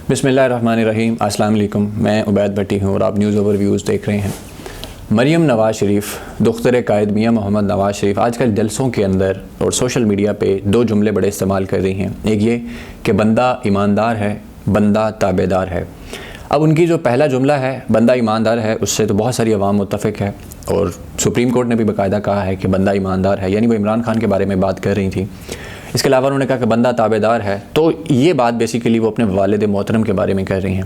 बिस्मिल्लाहिर्रहमानिर्रहीम। अस्सलाम वालेकुम। मैं उबैद भट्टी हूँ और आप न्यूज़ ओवरव्यूज़ देख रहे हैं। मरियम नवाज़ शरीफ दुख्तर कायद मियाँ मोहम्मद नवाज़ शरीफ आजकल जलसों के अंदर और सोशल मीडिया पे दो जुमले बड़े इस्तेमाल कर रही हैं। एक ये कि बंदा ईमानदार है, बंदा ताबेदार है। अब उनकी जो पहला जुमला है बंदा ईमानदार है, उससे तो बहुत सारी अवाम मुत्तफ़िक है और सुप्रीम कोर्ट ने भी बाकायदा कहा है कि बंदा ईमानदार है, यानी वो इमरान खान के बारे में बात कर रही थी। इसके अलावा उन्होंने कहा कि बंदा ताबेदार है, तो ये बात बेसिकली वो अपने वालिद मोहतरम के बारे में कर रही हैं।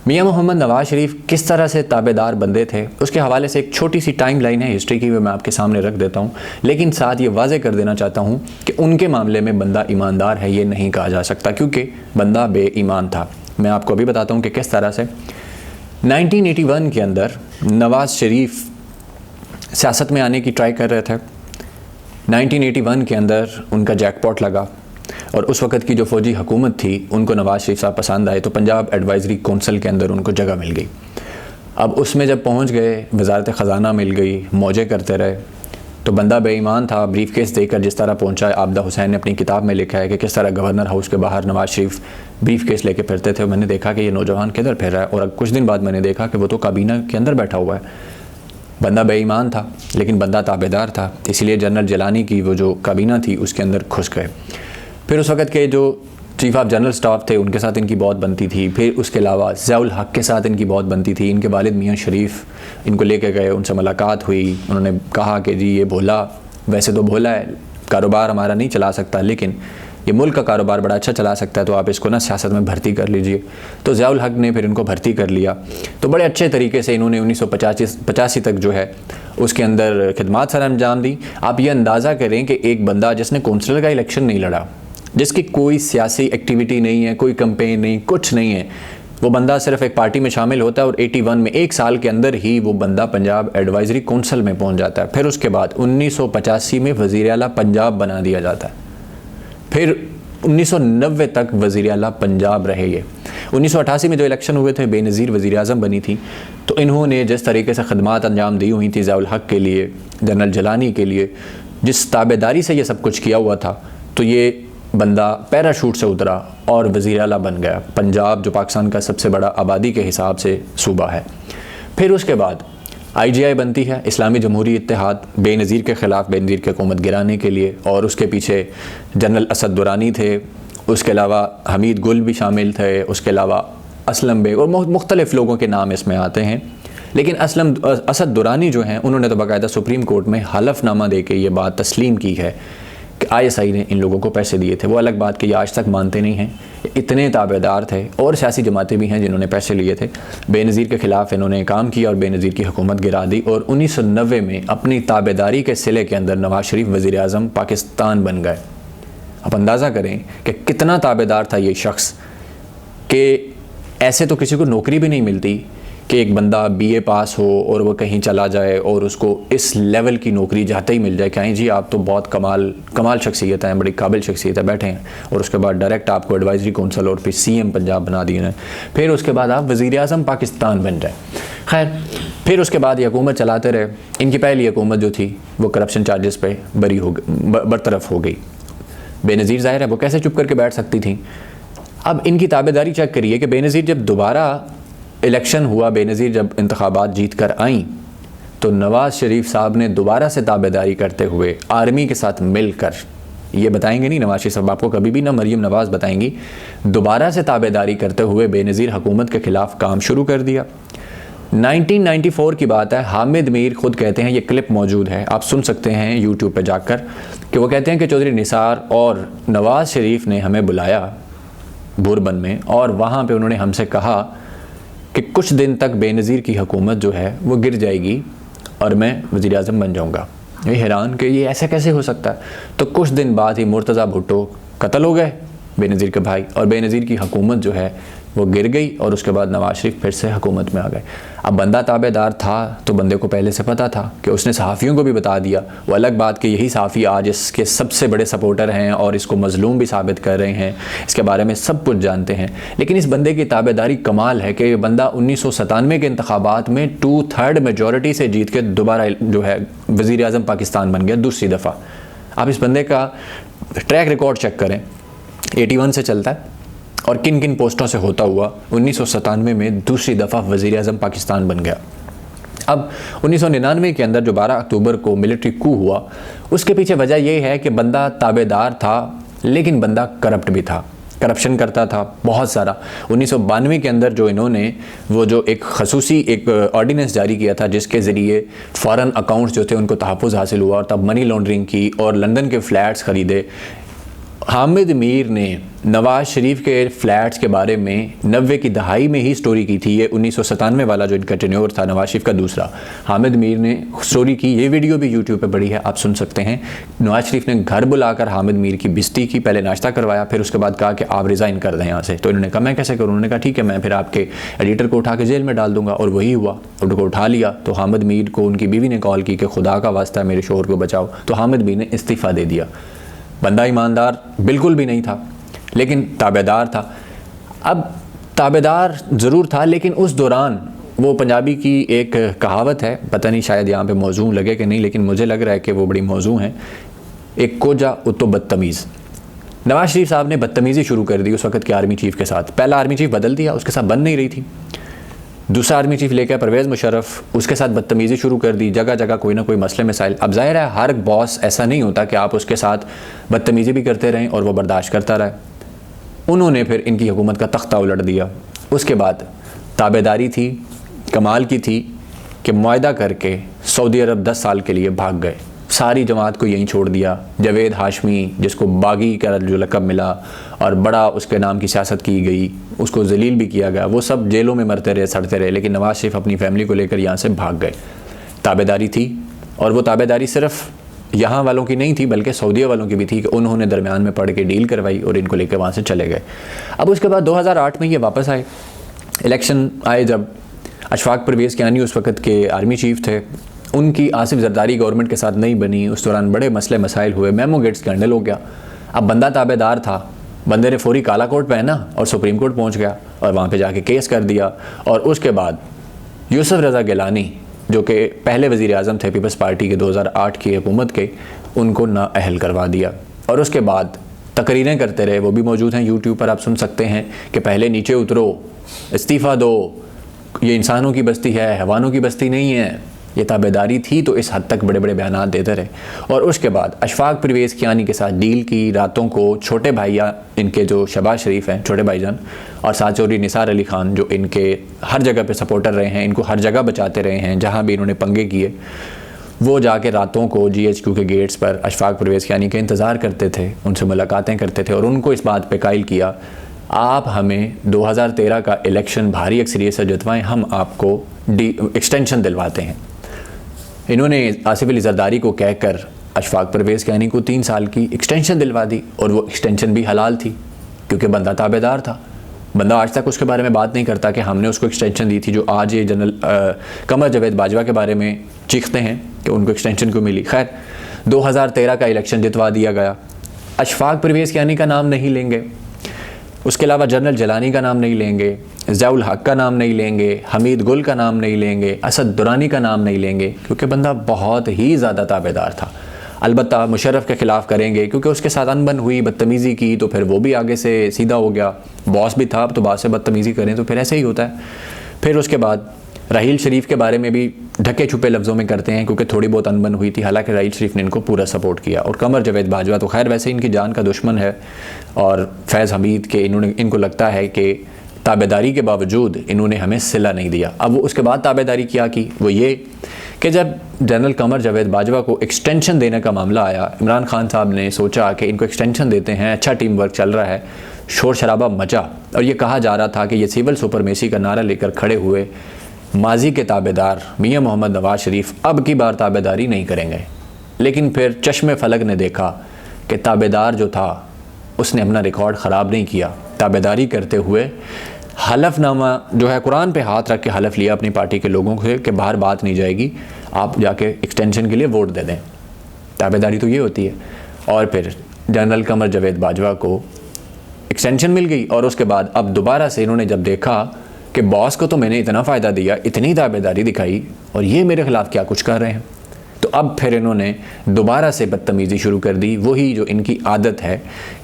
मियाँ मोहम्मद नवाज़ शरीफ किस तरह से ताबेदार बंदे थे, उसके हवाले से एक छोटी सी टाइम लाइन है हिस्ट्री की, वो मैं आपके सामने रख देता हूँ। लेकिन साथ ये वाज़े कर देना चाहता हूँ कि उनके मामले में बंदा ईमानदार है ये नहीं कहा जा सकता, क्योंकि बंदा बेईमान था। मैं आपको अभी बताता हूँ कि किस तरह से 1981 के अंदर नवाज़ शरीफ सियासत में आने की ट्राई कर रहे थे। 1981 के अंदर उनका जैकपॉट लगा और उस वक़्त की जो फ़ौजी हुकूमत थी उनको नवाज़ शरीफ साहब पसंद आए, तो पंजाब एडवाइज़री कौंसिल के अंदर उनको जगह मिल गई। अब उसमें जब पहुंच गए, वजारत ख़जाना मिल गई, मौजे करते रहे, तो बंदा बेईमान था। ब्रीफ केस देकर जिस तरह पहुंचा, आबदा हुसैन ने अपनी किताब में लिखा है कि किस तरह गवर्नर हाउस के बाहर नवाज़ शरीफ ब्रीफ केस लेके फिरते थे। मैंने देखा कि ये नौजवान किधर फिर रहा है, और कुछ दिन बाद मैंने देखा कि वो तो काबीना के अंदर बैठा हुआ है। बंदा बेईमान था लेकिन बंदा ताबेदार था, इसलिए जनरल जिलानी की वो जो काबीना थी उसके अंदर घुस गए। फिर उस वक़्त के जो चीफ़ ऑफ जनरल स्टाफ थे उनके साथ इनकी बहुत बनती थी। फिर उसके अलावा ज़ियाउल हक़ के साथ इनकी बहुत बनती थी। इनके वालिद मियाँ शरीफ इनको लेके गए, उनसे मुलाकात हुई। उन्होंने कहा कि जी ये भोला, वैसे तो भोला है, कारोबार हमारा नहीं चला सकता, लेकिन ये मुल्क का कारोबार बड़ा अच्छा चला सकता है, तो आप इसको ना सियासत में भर्ती कर लीजिए। तो ज़ियाउल हक़ ने फिर इनको भर्ती कर लिया। तो बड़े अच्छे तरीके से इन्होंने 1985 तक जो है उसके अंदर खिदमात सर अंजाम दी। आप ये अंदाज़ा करें कि एक बंदा जिसने कौंसलर का इलेक्शन नहीं लड़ा, जिसकी कोई सियासी एक्टिविटी नहीं है, कोई कैंपेन नहीं, कुछ नहीं है, वो बंदा सिर्फ एक पार्टी में शामिल होता है और 81 में, एक साल के अंदर ही वो बंदा पंजाब एडवाइज़री कौंसिल में पहुंच जाता है। फिर उसके बाद 1985 में वज़ीर आला पंजाब बना दिया जाता है। फिर 1990 तक वज़ीर आला पंजाब रहे ये। 1988 में जो इलेक्शन हुए थे, बेनज़ीर वज़ीर आज़म बनी थी, तो इन्होंने जिस तरीके से खदमात अंजाम दी हुई थी ज़ियाउल हक़ के लिए, जनरल जिलानी के लिए, जिस ताबेदारी से ये सब कुछ किया हुआ था, तो ये बंदा पैराशूट से उतरा और वज़ीर आला बन गया। पंजाब जो पाकिस्तान का सबसे बड़ा आबादी के हिसाब से सूबा है। फिर उसके बाद IGI बनती है, इस्लामी जमहूरी इत्तेहाद, बेनज़ीर के ख़िलाफ़ बेनज़ीर की हुकूमत गिराने के लिए, और उसके पीछे जनरल असद दुरानी थे, उसके अलावा हमीद गुल भी शामिल थे, उसके अलावा असलम बेग और मुख्तलिफ़ लोगों के नाम इसमें आते हैं। लेकिन असद दुरानी जो हैं उन्होंने तो बाकायदा सुप्रीम कोर्ट में हलफनामा दे के ये बात तस्लीम की है कि ISI ने इन लोगों को पैसे दिए थे। वो अलग बात कि ये आज तक मानते नहीं हैं। इतने ताबेदार थे, और सियासी जमातें भी हैं जिन्होंने पैसे लिए थे। बेनज़ीर के ख़िलाफ़ इन्होंने काम किया और बेनज़ीर की हुकूमत गिरा दी, और 1990 में अपनी ताबेदारी के सिले के अंदर नवाज़ शरीफ वज़ीर आज़म पाकिस्तान बन गए। आप अंदाज़ा करें कि कितना ताबेदार था ये शख्स, कि ऐसे तो किसी को नौकरी भी नहीं मिलती कि एक बंदा BA पास हो और वह कहीं चला जाए और उसको इस लेवल की नौकरी जाते ही मिल जाए, कहें जी आप तो बहुत कमाल शख्सियत है, बड़ी काबिल शख्सियत है, बैठे हैं, और उसके बाद डायरेक्ट आपको एडवाइज़री कौंसिल और फिर CM पंजाब बना दिए हैं। फिर उसके बाद आप वज़ीर आज़म पाकिस्तान बन जाए। खैर, फिर उसके बाद ये हुकूमत चलाते रहे। इनकी पहली हुकूमत जो थी वो करप्शन चार्जेस पे बरतरफ हो गई। बेनज़ीर ज़ाहिर है वो कैसे चुप करके बैठ सकती थी। अब इनकी ताबेदारी चेक करिए कि बेनज़ीर जब दोबारा इलेक्शन हुआ, बेनज़ीर जब इंतखाबात जीत कर आईं, तो नवाज़ शरीफ साहब ने दोबारा से ताबेदारी करते हुए आर्मी के साथ मिलकर, ये बताएंगे नहीं नवाज़ शरीफ साहब आपको कभी भी, ना मरियम नवाज़ बताएंगी, दोबारा से ताबेदारी करते हुए बेनज़ीर हुकूमत के ख़िलाफ़ काम शुरू कर दिया। 1994 की बात है। हामिद मीर खुद कहते हैं, ये क्लिप मौजूद है, आप सुन सकते हैं यूट्यूब पर जाकर, कि वो कहते हैं कि चौधरी निसार और नवाज़ शरीफ ने हमें बुलाया बुरबन में, और वहाँ पर उन्होंने हमसे कहा कि कुछ दिन तक बेनज़ीर की हुकूमत जो है वो गिर जाएगी और मैं वज़ीर आज़म बन जाऊँगा। ये हैरान कि ये ऐसा कैसे हो सकता है। तो कुछ दिन बाद ही मुर्तज़ा भुट्टो कत्ल हो गए, बेनज़ीर के भाई, और बेनज़ीर की हुकूमत जो है वो गिर गई, और उसके बाद नवाज़ शरीफ फिर से हुकूमत में आ गए। अब बंदा ताबेदार था तो बंदे को पहले से पता था कि उसने सहाफ़ियों को भी बता दिया। वो अलग बात कि यही सहाफ़ी आज इसके सबसे बड़े सपोर्टर हैं और इसको मज़लूम भी साबित कर रहे हैं, इसके बारे में सब कुछ जानते हैं। लेकिन इस बंदे की ताबेदारी कमाल है कि ये बंदा 1997 के इंतखाबात में 2/3 मेजॉरिटी से जीत के दोबारा जो है वज़ीर आज़म पाकिस्तान बन गया दूसरी दफ़ा। आप इस बंदे का ट्रैक रिकॉर्ड चेक करें, 81 से चलता है, और किन किन पोस्टों से होता हुआ 1997 में दूसरी दफ़ा वज़ीर आज़म पाकिस्तान बन गया। अब 1999 के अंदर जो 12 अक्टूबर को मिलिट्री कू हुआ, उसके पीछे वजह यह है कि बंदा ताबेदार था लेकिन बंदा करप्ट भी था, करप्शन करता था बहुत सारा। 1992 के अंदर जो इन्होंने वो जो एक खसूसी एक ऑर्डिनेंस जारी किया था जिसके ज़रिए फ़ॉरेन अकाउंट्स जो थे उनको तहफ़्फ़ुज़ हासिल हुआ और तब मनी लॉन्ड्रिंग की और लंदन के फ़्लैट्स ख़रीदे। हामिद मीर ने नवाज़ शरीफ के फ़्लैट्स के बारे में 90 की दहाई में ही स्टोरी की थी। ये 1997 वाला जो इनका टेन्योर था नवाज़ शरीफ का दूसरा, हामिद मीर ने स्टोरी की। ये वीडियो भी यूट्यूब पे पड़ी है, आप सुन सकते हैं। नवाज़ शरीफ ने घर बुलाकर हामिद मीर की बेइज्जती की, पहले नाश्ता करवाया, फिर उसके बाद कहा कि आप रिज़ाइन कर दें यहाँ से। तो इन्होंने कहा मैं कैसे करूँ? उन्होंने कहा ठीक है, मैं फिर आपके एडिटर को उठा के जेल में डाल दूँगा। और वही हुआ, उनको उठा लिया। तो हामिद मीर को उनकी बीवी ने कॉल की कि खुदा का वास्ता मेरे शोहर को बचाओ। तो हामिद मीर ने इस्तीफ़ा दे दिया। बंदा ईमानदार बिल्कुल भी नहीं था लेकिन ताबेदार था। अब ताबेदार ज़रूर था लेकिन उस दौरान वो पंजाबी की एक कहावत है, पता नहीं शायद यहाँ पे मौजू लगे कि नहीं, लेकिन मुझे लग रहा है कि वो बड़ी मौजू है। एक कोजा उतो बदतमीज़। नवाज़ शरीफ साहब ने बदतमीज़ी शुरू कर दी उस वक्त के आर्मी चीफ़ के साथ। पहला आर्मी चीफ़ बदल दिया, उसके साथ बन नहीं रही थी। दूसरा आर्मी चीफ़ लेकर परवेज़ मुशर्रफ, उसके साथ बदतमीज़ी शुरू कर दी। जगह जगह कोई ना कोई मसले मसाइल। अब ज़ाहिर है हर बॉस ऐसा नहीं होता कि आप उसके साथ बदतमीज़ी भी करते रहें और वो बर्दाश्त करता रहे। उन्होंने फिर इनकी हुकूमत का तख्ता उलट दिया। उसके बाद ताबेदारी थी, कमाल की थी कि मुआहदा करके सऊदी अरब 10 साल के लिए भाग गए। सारी जमात को यहीं छोड़ दिया। जावेद हाशमी जिसको बागी का जो लक़ब मिला और बड़ा उसके नाम की सियासत की गई, उसको जलील भी किया गया, वो सब जेलों में मरते रहे, सड़ते रहे। लेकिन नवाज़ शरीफ अपनी फैमिली को लेकर यहाँ से भाग गए। ताबेदारी थी और वो ताबेदारी सिर्फ यहाँ वालों की नहीं थी बल्कि सऊदीया वालों की भी थी कि उन्होंने दरमियान में पड़ के डील करवाई और इनको लेकर वहाँ से चले गए। अब उसके बाद 2008 में ये वापस आए। इलेक्शन आए जब अशफाक परवेज़ कियानी उस वक्त के आर्मी चीफ़ थे, उनकी आसिफ जरदारी गवर्नमेंट के साथ नहीं बनी। उस दौरान बड़े मसले मसाइल हुए, मेमो गेट स्कैंडल हो गया। अब बंदा ताबेदार था, बंदे ने फौरी काला कोट पहना और सुप्रीम कोर्ट पहुंच गया और वहाँ पे जाके केस कर दिया। और उसके बाद यूसुफ रज़ा गिलानी जो कि पहले वज़ीर आज़म थे पीपल्स पार्टी के 2008 की हुकूमत के, उनको नाअहल करवा दिया। और उसके बाद तकरीरें करते रहे, वो भी मौजूद हैं यूट्यूब पर, आप सुन सकते हैं कि पहले नीचे उतरो, इस्तीफ़ा दो, ये इंसानों की बस्ती है, हैवानों की बस्ती नहीं है। ये ताबेदारी थी तो इस हद तक बड़े बड़े बयानात देते रहे। और उसके बाद अशफाक परवेज़ कियानी के साथ डील की। रातों को छोटे भाइया इनके जो शहबाज शरीफ हैं, छोटे भाईजान, और साथ चौधरी निसार अली ख़ान जो इनके हर जगह पे सपोर्टर रहे हैं, इनको हर जगह बचाते रहे हैं जहाँ भी इन्होंने पंगे किए, वो जाके रातों को GHQ के गेट्स पर अशफाक परवेज़ कियानी का इंतज़ार करते थे, उनसे मुलाकातें करते थे और उनको इस बात पर कायल किया, आप हमें 2013 का इलेक्शन भारी अक्सरियत से जितवाएँ, हम आपको एक्सटेंशन दिलवाते हैं। इन्होंने आसिफ अली जरदारी को कहकर अशफाक परवेज़ कियानी को 3 साल की एक्सटेंशन दिलवा दी और वो एक्सटेंशन भी हलाल थी क्योंकि बंदा ताबेदार था। बंदा आज तक उसके बारे में बात नहीं करता कि हमने उसको एक्सटेंशन दी थी, जो आज ये जनरल कमर जावेद बाजवा के बारे में चीखते हैं कि उनको एक्सटेंशन क्यों मिली। खैर 2013 का इलेक्शन जितवा दिया गया। अशफाक परवेज़ कियानी का नाम नहीं लेंगे, उसके अलावा जनरल जलानी का नाम नहीं लेंगे, ज़ियाउल हक का नाम नहीं लेंगे, हमीद गुल का नाम नहीं लेंगे, असद दुरानी का नाम नहीं लेंगे क्योंकि बंदा बहुत ही ज़्यादा ताबेदार था। अलबत्ता मुशर्रफ के ख़िलाफ़ करेंगे क्योंकि उसके साथ अनबन हुई, बदतमीज़ी की, तो फिर वो भी आगे से सीधा हो गया। बॉस भी था, अब तो बॉस से बदतमीज़ी करें तो फिर ऐसे ही होता है। फिर उसके बाद राहील शरीफ के बारे में भी ढके छुपे लफ्ज़ों में करते हैं क्योंकि थोड़ी बहुत अनबन हुई थी, हालांकि राहील शरीफ ने इनको पूरा सपोर्ट किया। और कमर जावेद बाजवा तो खैर वैसे इनकी जान का दुश्मन है और फैज़ हमीद के इनको लगता है कि ताबेदारी के बावजूद इन्होंने हमें सिला नहीं दिया। अब वो उसके बाद ताबेदारी क्या की, वो ये कि जब जनरल कमर जावेद बाजवा को एक्सटेंशन देने का मामला आया, इमरान खान साहब ने सोचा कि इनको एक्सटेंशन देते हैं, अच्छा टीम वर्क चल रहा है, शोर शराबा मचा और ये कहा जा रहा था कि ये सिविल सुपरमेसी का नारा लेकर खड़े हुए माजी के ताबेदार मियां मोहम्मद नवाज़ शरीफ अब की बार ताबेदारी नहीं करेंगे। लेकिन फिर चश्मे फलक ने देखा कि ताबेदार जो था उसने अपना रिकॉर्ड ख़राब नहीं किया। ताबेदारी करते हुए हलफनामा जो है कुरान पे हाथ रख के हलफ लिया अपनी पार्टी के लोगों से कि बाहर बात नहीं जाएगी, आप जाके एक्सटेंशन के लिए वोट दे दें। ताबेदारी तो ये होती है। और फिर जनरल कमर जावेद बाजवा को एक्सटेंशन मिल गई और उसके बाद अब दोबारा से इन्होंने जब देखा कि बॉस को तो मैंने इतना फ़ायदा दिया, इतनी ताबेदारी दिखाई और ये मेरे ख़िलाफ़ क्या कुछ कर रहे हैं, तो अब फिर इन्होंने दोबारा से बदतमीज़ी शुरू कर दी। वही जो इनकी आदत है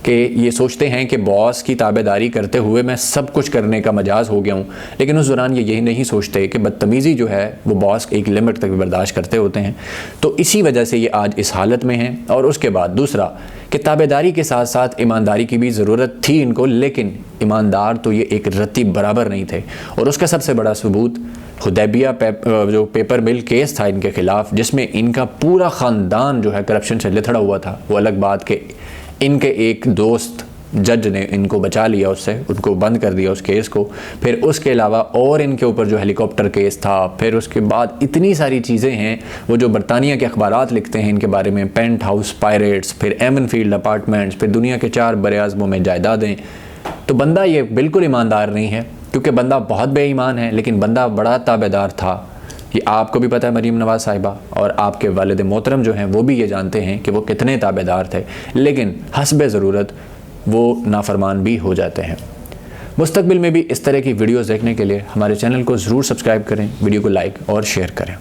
कि ये सोचते हैं कि बॉस की ताबेदारी करते हुए मैं सब कुछ करने का मजाज हो गया हूँ, लेकिन उस दौरान ये यही नहीं सोचते कि बदतमीज़ी जो है वो बॉस एक लिमिट तक बर्दाश्त करते होते हैं। तो इसी वजह से ये आज इस हालत में हैं। और उसके बाद दूसरा कि ताबेदारी के साथ साथ ईमानदारी की भी ज़रूरत थी इनको, लेकिन ईमानदार तो ये एक रत्ती बराबर नहीं थे। और उसका सबसे बड़ा सबूत हुदैबिया जो पेपर मिल केस था इनके ख़िलाफ़, जिसमें इनका पूरा ख़ानदान जो है करप्शन से लिथड़ा हुआ था। वो अलग बात कि इनके एक दोस्त जज ने इनको बचा लिया, उससे उनको बंद कर दिया उस केस को। फिर उसके अलावा और इनके ऊपर जो हेलीकॉप्टर केस था, फिर उसके बाद इतनी सारी चीज़ें हैं। वो जो बरतानिया के अखबारात लिखते हैं इनके बारे में, पेंट हाउस पायरेट्स, फिर एमनफील्ड अपार्टमेंट्स, फिर दुनिया के 4 बरे-ए-आज़मों में जायदादें। तो बंदा ये बिल्कुल ईमानदार नहीं है, क्योंकि बंदा बहुत बेईमान है, लेकिन बंदा बड़ा ताबेदार था। ये आपको भी पता है मरीम नवाज़ साहिबा, और आपके वालिद मोहतरम जो हैं वो भी ये जानते हैं कि वो कितने ताबेदार थे, लेकिन हस्बे ज़रूरत वो नाफरमान भी हो जाते हैं। मुस्तकबिल में भी इस तरह की वीडियोज़ देखने के लिए हमारे चैनल को ज़रूर सब्सक्राइब करें, वीडियो को लाइक और शेयर करें।